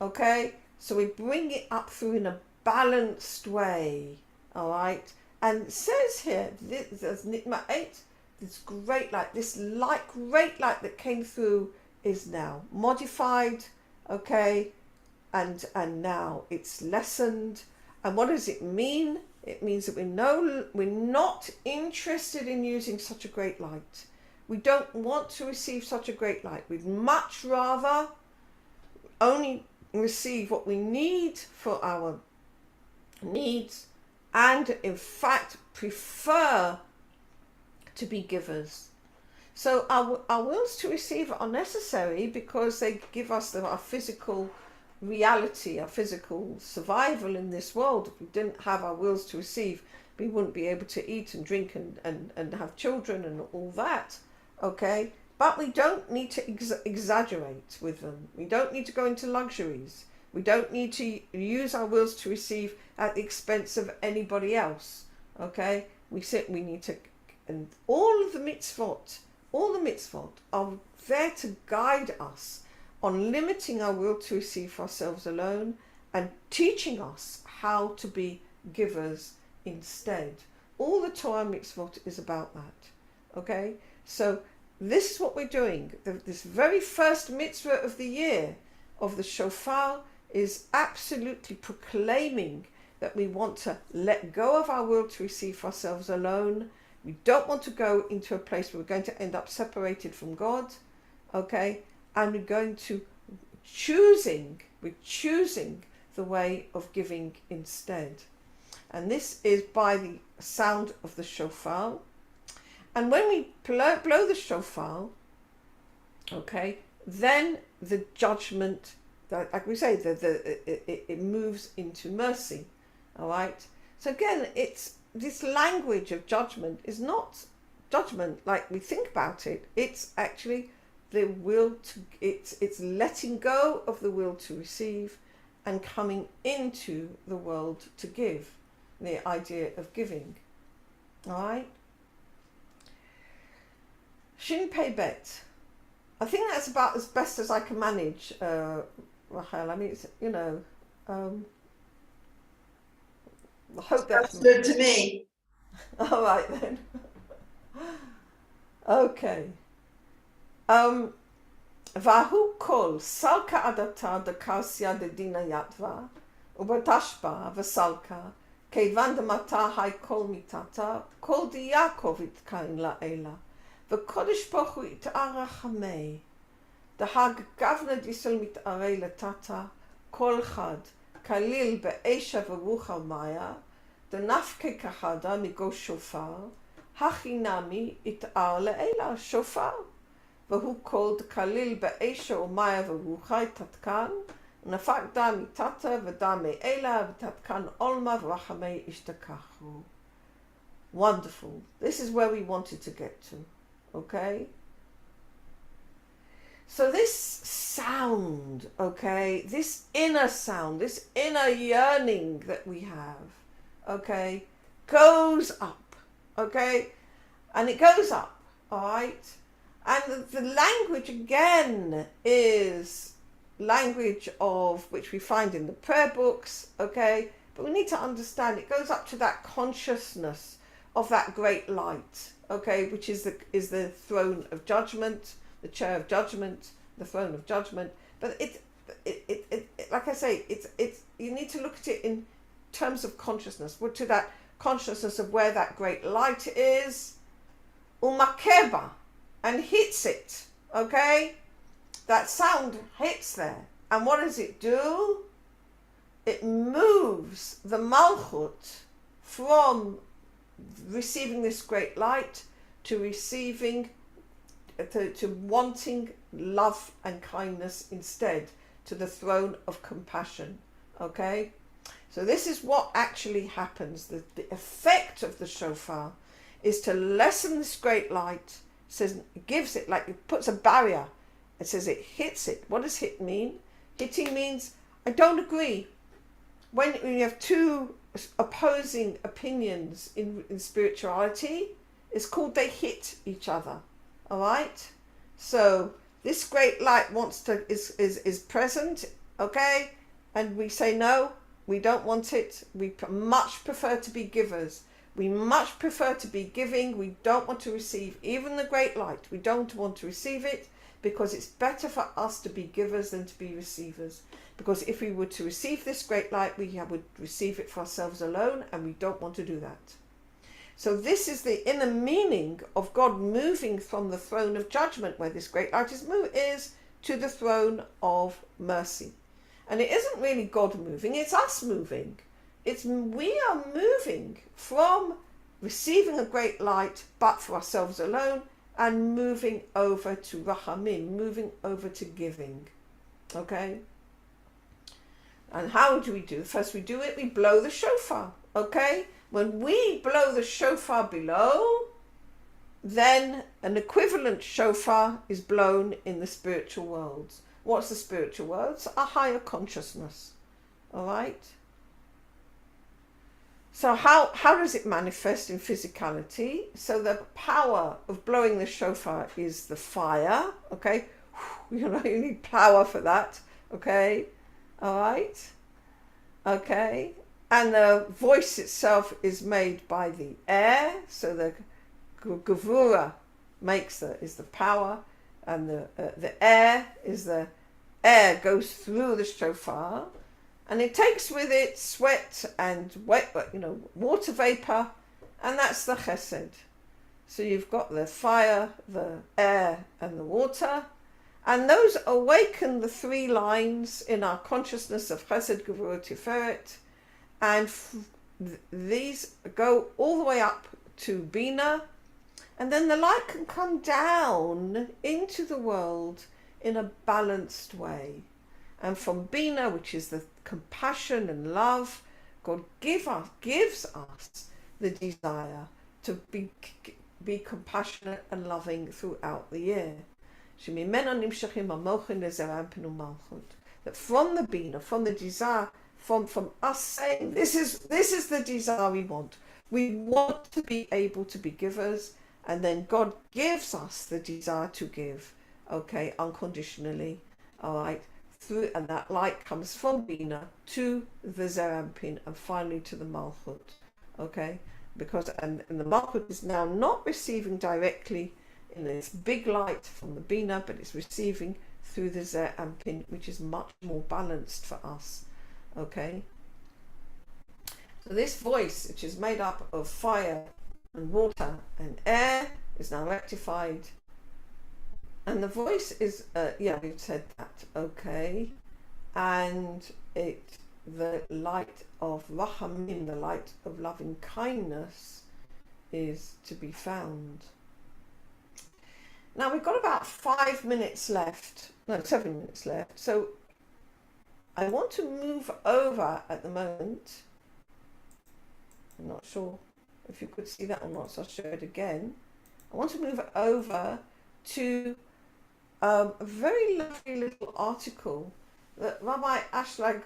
Okay, so we bring it up through in a balanced way. All right, and it says here, there's nitma 8. This great light, great light that came through is now modified, okay, and now it's lessened. And what does it mean? It means that we're not interested in using such a great light. We don't want to receive such a great light. We'd much rather only receive what we need for our needs, and in fact prefer to be givers. So our wills to receive are necessary because they give us our physical reality, our physical survival in this world. If we didn't have our wills to receive, we wouldn't be able to eat and drink and have children and all that, okay? But we don't need to exaggerate with them. We don't need to go into luxuries. We don't need to use our wills to receive at the expense of anybody else, okay? We need to, and all the mitzvot are there to guide us on limiting our will to receive for ourselves alone and teaching us how to be givers instead. All the Torah mitzvot is about that, okay? So this is what we're doing. This very first mitzvah of the year of the shofar is absolutely proclaiming that we want to let go of our will to receive for ourselves alone. We don't want to go into a place where we're going to end up separated from God, okay? And we're choosing the way of giving instead. And this is by the sound of the shofar. And when we blow the shofar, okay, then the judgment, like we say, it moves into mercy, all right? So again, it's this language of judgment is not judgment, like we think about it, it's actually the will to, it's letting go of the will to receive and coming into the world to give, the idea of giving. All right? Shin Pei Bet. I think that's about as best as I can manage, Rachel. I mean, it's, you know, I hope That's good to me. all right then. Okay. Vahu kol salka adata de karsia de dina yatva ubatashpa vasalka kevan de mata hai kol mitata kol diyakov it kain la ela v'kodesh pochu it arachamei the hag gavna disel mitare letata kol chad kalil be'esha v'rucha maya the nafke kahada migo shofar hachinami it ar le'ela shofar והוא called כליל באשה ומאיה ורוחי תתקן ונפק דם מתתה ודם מאלה ותתקן עולמה ורחמי השתכחו. Wonderful. This is where we wanted to get to. Okay? So this sound, okay, this inner sound, this inner yearning that we have, okay, goes up. Okay? And it goes up. Alright? And the language again is language of which we find in the prayer books, okay? But we need to understand it goes up to that consciousness of that great light, okay, which is the throne of judgment, the chair of judgment, the throne of judgment. But it like I say, it's you need to look at it in terms of consciousness. Well, to that consciousness of where that great light is, umakeba. And hits it, okay? That sound hits there. And what does it do? It moves the Malchut from receiving this great light to receiving, to wanting love and kindness instead, to the throne of compassion, okay? So this is what actually happens. The effect of the shofar is to lessen this great light. Says it gives it, like it puts a barrier. It says it hits it. What does hit mean? Hitting means I don't agree. When you have two opposing opinions in spirituality, it's called they hit each other. All right. So this great light wants to is present, okay, and we say no, we don't want it. We much prefer to be givers. We much prefer to be giving. We don't want to receive even the great light. We don't want to receive it because it's better for us to be givers than to be receivers. Because if we were to receive this great light, we would receive it for ourselves alone, and we don't want to do that. So this is the inner meaning of God moving from the throne of judgment, where this great light is to the throne of mercy. And it isn't really God moving, it's us moving. We are moving from receiving a great light, but for ourselves alone, and moving over to rachamim, moving over to giving. Okay? And how do we do it? First we do it, we blow the shofar. Okay? When we blow the shofar below, then an equivalent shofar is blown in the spiritual worlds. What's the spiritual worlds? A higher consciousness. All right? So how does it manifest in physicality? So the power of blowing the shofar is the fire, okay? You know, you need power for that, okay? All right? Okay? And the voice itself is made by the air, so the gevura is the power, and the air goes through the shofar. And it takes with it sweat and water vapor, and that's the chesed. So you've got the fire, the air, and the water, and those awaken the three lines in our consciousness of chesed, gevurah, tiferet, and these go all the way up to bina, and then the light can come down into the world in a balanced way. And from bina, which is the compassion and love, God gives us the desire to be compassionate and loving throughout the year. That from the Bina, from the desire, from us saying, this is the desire we want. We want to be able to be givers, and then God gives us the desire to give, okay, unconditionally, all right, and that light comes from Bina to the Zerampin and finally to the Malchut, okay, because and the Malchut is now not receiving directly in this big light from the Bina, but it's receiving through the Zerampin, which is much more balanced for us, okay. So this voice, which is made up of fire and water and air, is now rectified. And the voice is, we've said that, okay. And the light of Rachamim, the light of loving kindness, is to be found. Now we've got about 7 minutes left. So I want to move over at the moment. I'm not sure if you could see that or not, so I'll show it again. I want to move over to a very lovely little article that Rabbi Ashlag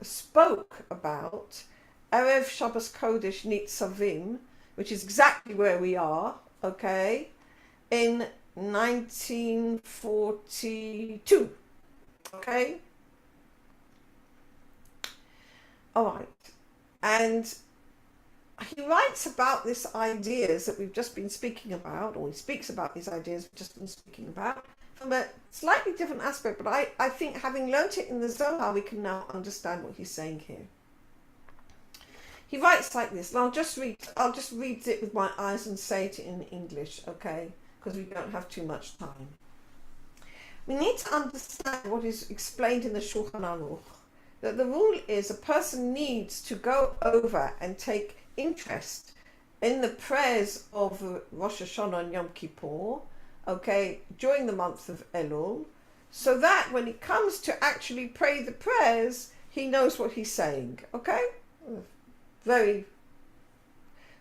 spoke about, Erev Shabbos Kodesh Nitzavim, which is exactly where we are, okay, in 1942, okay? All right, and he writes about these ideas that we've just been speaking about, or he speaks about these ideas we've just been speaking about, from a slightly different aspect, but I think having learnt it in the Zohar, we can now understand what he's saying here. He writes like this, and I'll just read it with my eyes and say it in English, okay, because we don't have too much time. We need to understand what is explained in the Shulchan Aruch, that the rule is a person needs to go over and take interest in the prayers of Rosh Hashanah and Yom Kippur, okay, during the month of Elul, so that when he comes to actually pray the prayers, he knows what he's saying, okay? Very,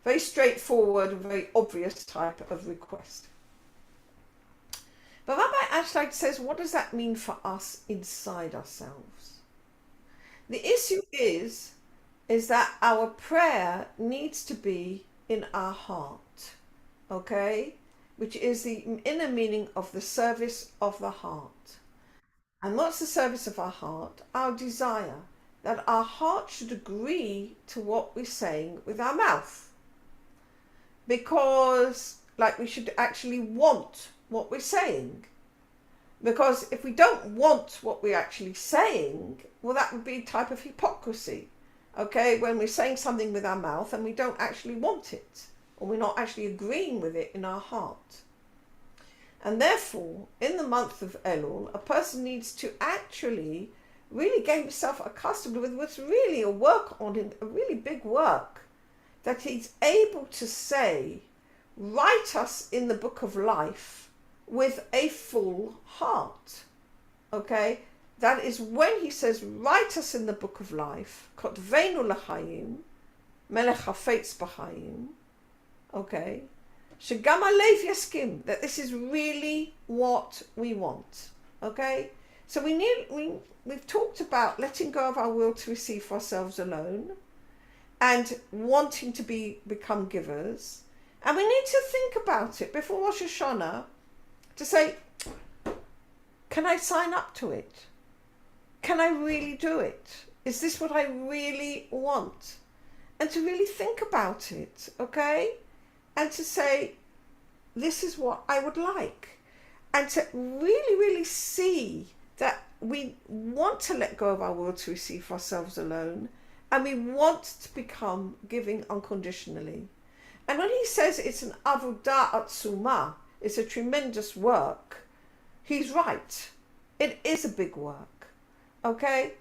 very straightforward, very obvious type of request. But Rabbi Ashlag says, what does that mean for us inside ourselves? The issue is that our prayer needs to be in our heart, okay? Which is the inner meaning of the service of the heart. And what's the service of our heart? Our desire that our heart should agree to what we're saying with our mouth. Because, like, we should actually want what we're saying. Because if we don't want what we're actually saying, well, that would be a type of hypocrisy. Okay, when we're saying something with our mouth and we don't actually want it, or we're not actually agreeing with it in our heart. And therefore, in the month of Elul, a person needs to actually really get himself accustomed with what's really a work on him, a really big work, that he's able to say, write us in the book of life with a full heart. Okay? That is when he says, write us in the book of life, Kotvenu l'chaim, melech hafetz b'chaim, okay, shegam halev yaskim, that this is really what we want, okay? So we've talked about letting go of our will to receive for ourselves alone, and wanting to become givers, and we need to think about it before Rosh Hashanah, to say, can I sign up to it? Can I really do it? Is this what I really want? And to really think about it, okay? And to say, this is what I would like. And to really, really see that we want to let go of our will to receive for ourselves alone, and we want to become giving unconditionally. And when he says it's an avodah atzuma, it's a tremendous work, he's right. It is a big work. Okay,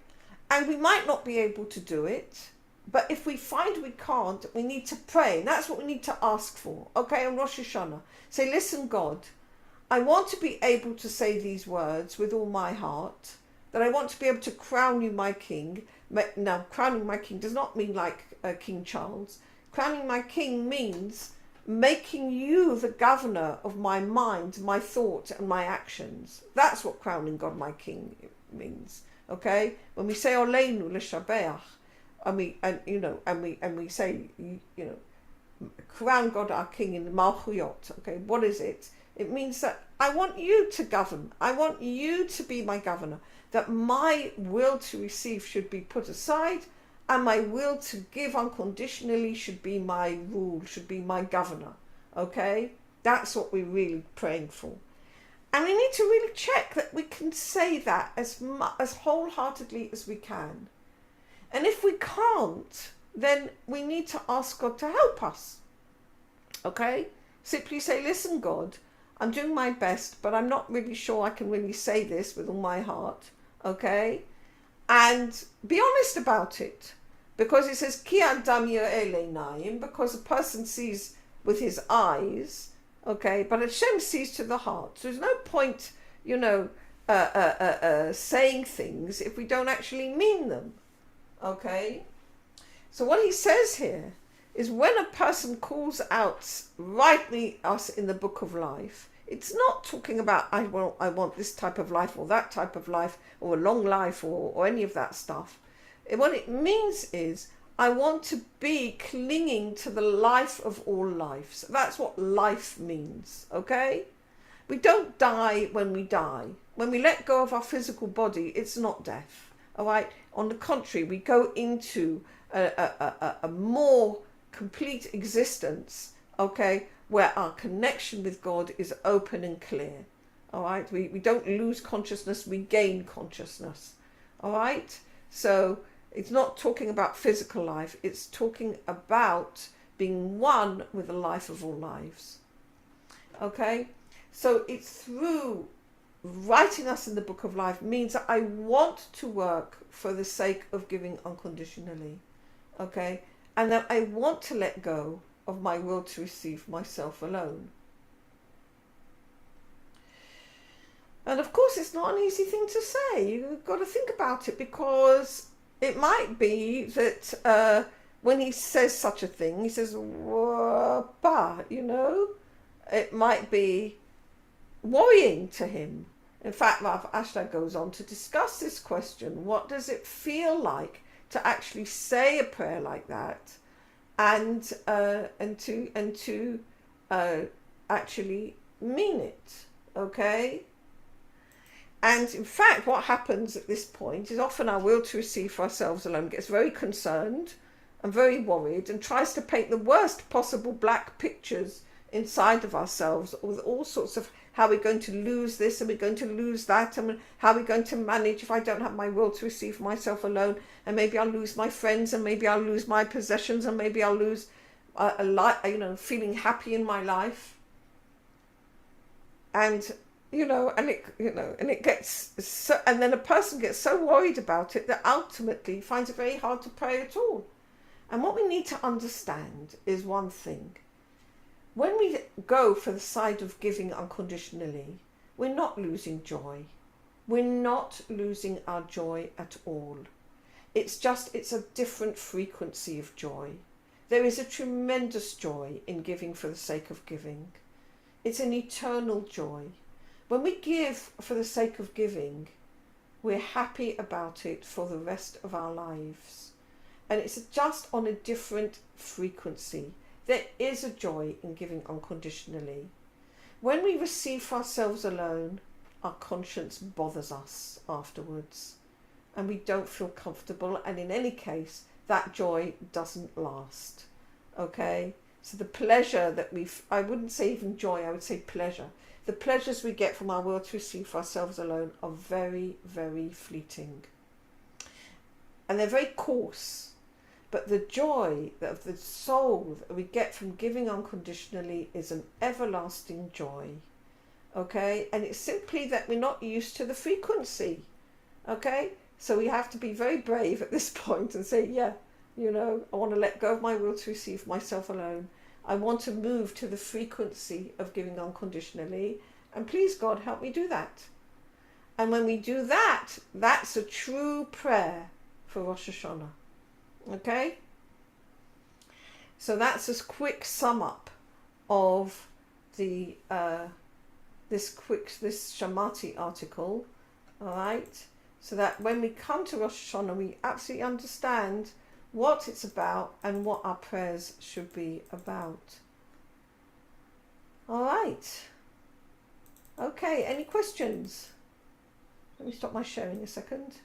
and we might not be able to do it, but if we find we can't, we need to pray, and that's what we need to ask for, okay, on Rosh Hashanah. Say, listen, God, I want to be able to say these words with all my heart, that I want to be able to crown you my king. Now, crowning my king does not mean like King Charles. Crowning my king means making you the governor of my mind, my thought, and my actions. That's what crowning God my King means. Okay? When we say Oleinu l'shabeach, and we say, crown God our King in the Malchuyot. Okay, what is it? It means that I want you to govern. I want you to be my governor. That my will to receive should be put aside, and my will to give unconditionally should be my rule, should be my governor. Okay? That's what we're really praying for. And we need to really check that we can say that as wholeheartedly as we can. And if we can't, then we need to ask God to help us. Okay? Simply say, listen, God, I'm doing my best, but I'm not really sure I can really say this with all my heart. Okay? And be honest about it. Because it says, Ki adam yireh l'einayim, because a person sees with his eyes, okay, but Hashem sees to the heart. So there's no point, saying things if we don't actually mean them. Okay? So what he says here is when a person calls out rightly us in the book of life, it's not talking about I want this type of life or that type of life or a long life or any of that stuff. What it means is I want to be clinging to the life of all lives. That's what life means, okay? We don't die when we die. When we let go of our physical body, it's not death, all right? On the contrary, we go into a more complete existence, okay, where our connection with God is open and clear, all right? We don't lose consciousness, we gain consciousness, all right? So it's not talking about physical life, it's talking about being one with the life of all lives, okay? So it's through writing us in the book of life means that I want to work for the sake of giving unconditionally, okay? And that I want to let go of my will to receive myself alone. And of course, it's not an easy thing to say. You've got to think about it, because it might be that when he says such a thing, he says, it might be worrying to him. In fact, Rabbi Ashlag goes on to discuss this question. What does it feel like to actually say a prayer like that, and to actually mean it? Okay. And in fact, what happens at this point is often our will to receive for ourselves alone gets very concerned and very worried and tries to paint the worst possible black pictures inside of ourselves with all sorts of how we're going to lose this and we're going to lose that, and how we're going to manage if I don't have my will to receive myself alone, and maybe I'll lose my friends, and maybe I'll lose my possessions, and maybe I'll lose feeling happy in my life. And it gets so, and then a person gets so worried about it that ultimately finds it very hard to pray at all. And what we need to understand is one thing. When we go for the side of giving unconditionally, we're not losing joy. We're not losing our joy at all. It's a different frequency of joy. There is a tremendous joy in giving for the sake of giving. It's an eternal joy. When we give for the sake of giving, we're happy about it for the rest of our lives. And it's just on a different frequency. There is a joy in giving unconditionally. When we receive for ourselves alone, our conscience bothers us afterwards, and we don't feel comfortable, and in any case, that joy doesn't last. Okay? So the pleasure that I wouldn't say even joy, I would say pleasure. The pleasures we get from our will to receive for ourselves alone are very, very fleeting. And they're very coarse. But the joy of the soul that we get from giving unconditionally is an everlasting joy. Okay? And it's simply that we're not used to the frequency. Okay? So we have to be very brave at this point and say, I want to let go of my will to receive myself alone. I want to move to the frequency of giving unconditionally. And please, God, help me do that. And when we do that, that's a true prayer for Rosh Hashanah. Okay? So that's a quick sum up of the this Shamati article, all right, so that when we come to Rosh Hashanah, we absolutely understand what it's about and what our prayers should be about. All right. Okay, any questions? Let me stop my sharing a second.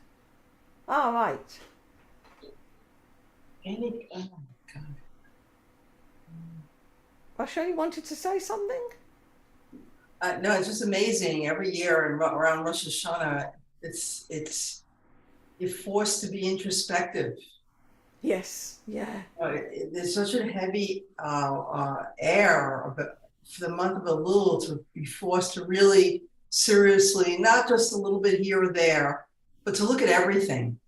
All right. Oh God. Rasha, you wanted to say something? No, it's just amazing. Every year around Rosh Hashanah, it's you're forced to be introspective. Yes, yeah. There's such a heavy air for the month of Elul to be forced to really seriously, not just a little bit here or there, but to look at everything.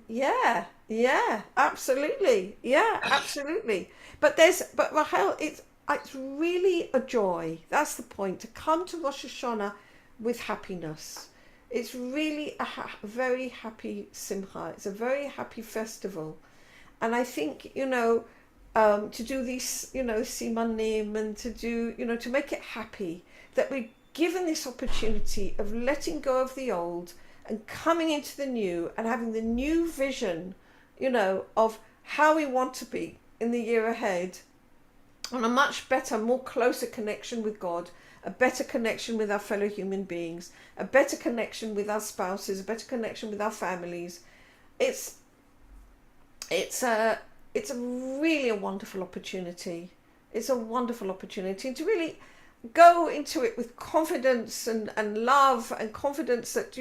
Yeah, absolutely. Yeah, absolutely. But Rahel, it's really a joy. That's the point, to come to Rosh Hashanah with happiness. It's really a very happy simcha. It's a very happy festival. And I think, to do these, simanim, and to do, to make it happy, that we're given this opportunity of letting go of the old and coming into the new and having the new vision, of how we want to be in the year ahead, on a much better, more closer connection with God, a better connection with our fellow human beings, a better connection with our spouses, a better connection with our families. It's a really a wonderful opportunity. It's a wonderful opportunity to really go into it with confidence and love and confidence that,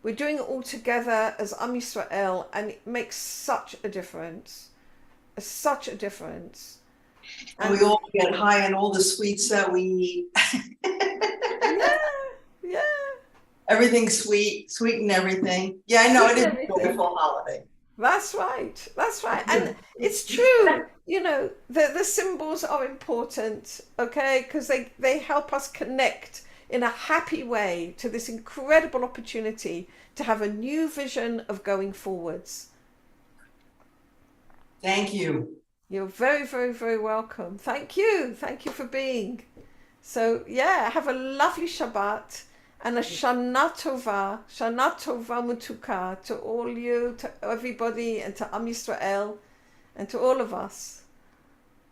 we're doing it all together as Am Yisrael, and it makes such a difference. Such a difference. And we all get high on all the sweets that we eat. Yeah. Everything's sweet and everything. Yeah, I know, it is a joyful holiday. That's right. And it's true, the symbols are important, okay? Because they help us connect in a happy way to this incredible opportunity to have a new vision of going forwards. Thank you. You're very, very, very welcome. Thank you for being. So have a lovely Shabbat and a Shana Tova Mutuka to all you, to everybody, and to Am Yisrael, and to all of us.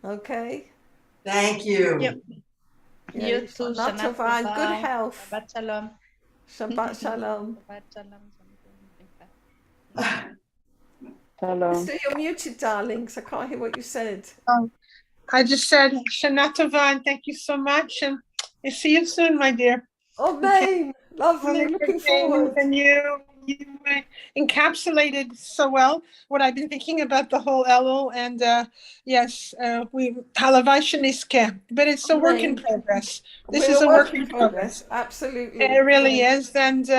Okay? Thank you. Yep. You too. Shana Tova and good health. Shabbat Shalom. Shabbat Shalom. Shabbat Shalom. Hello. So you're muted, darlings. I can't hear what you said. I just said Shana Tova and thank you so much, and I'll see you soon, my dear. Oh, Maine. Lovely. Looking forward. And you encapsulated so well what I've been thinking about the whole Elul, and yes, we halavai niske, but it's a work in progress. This is a work in progress. Absolutely. It really is, and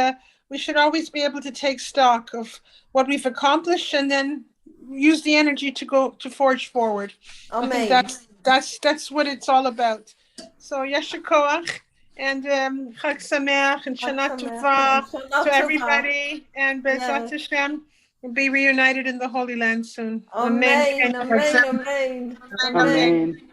we should always be able to take stock of what we've accomplished and then use the energy to forge forward. Amen. I think that's what it's all about. So Yesher Koach and Chag Sameach and Shana Tova to everybody, and Be'ezrat Hashem, we'll be reunited in the Holy Land soon. Amen. Amen. Amen. Amen.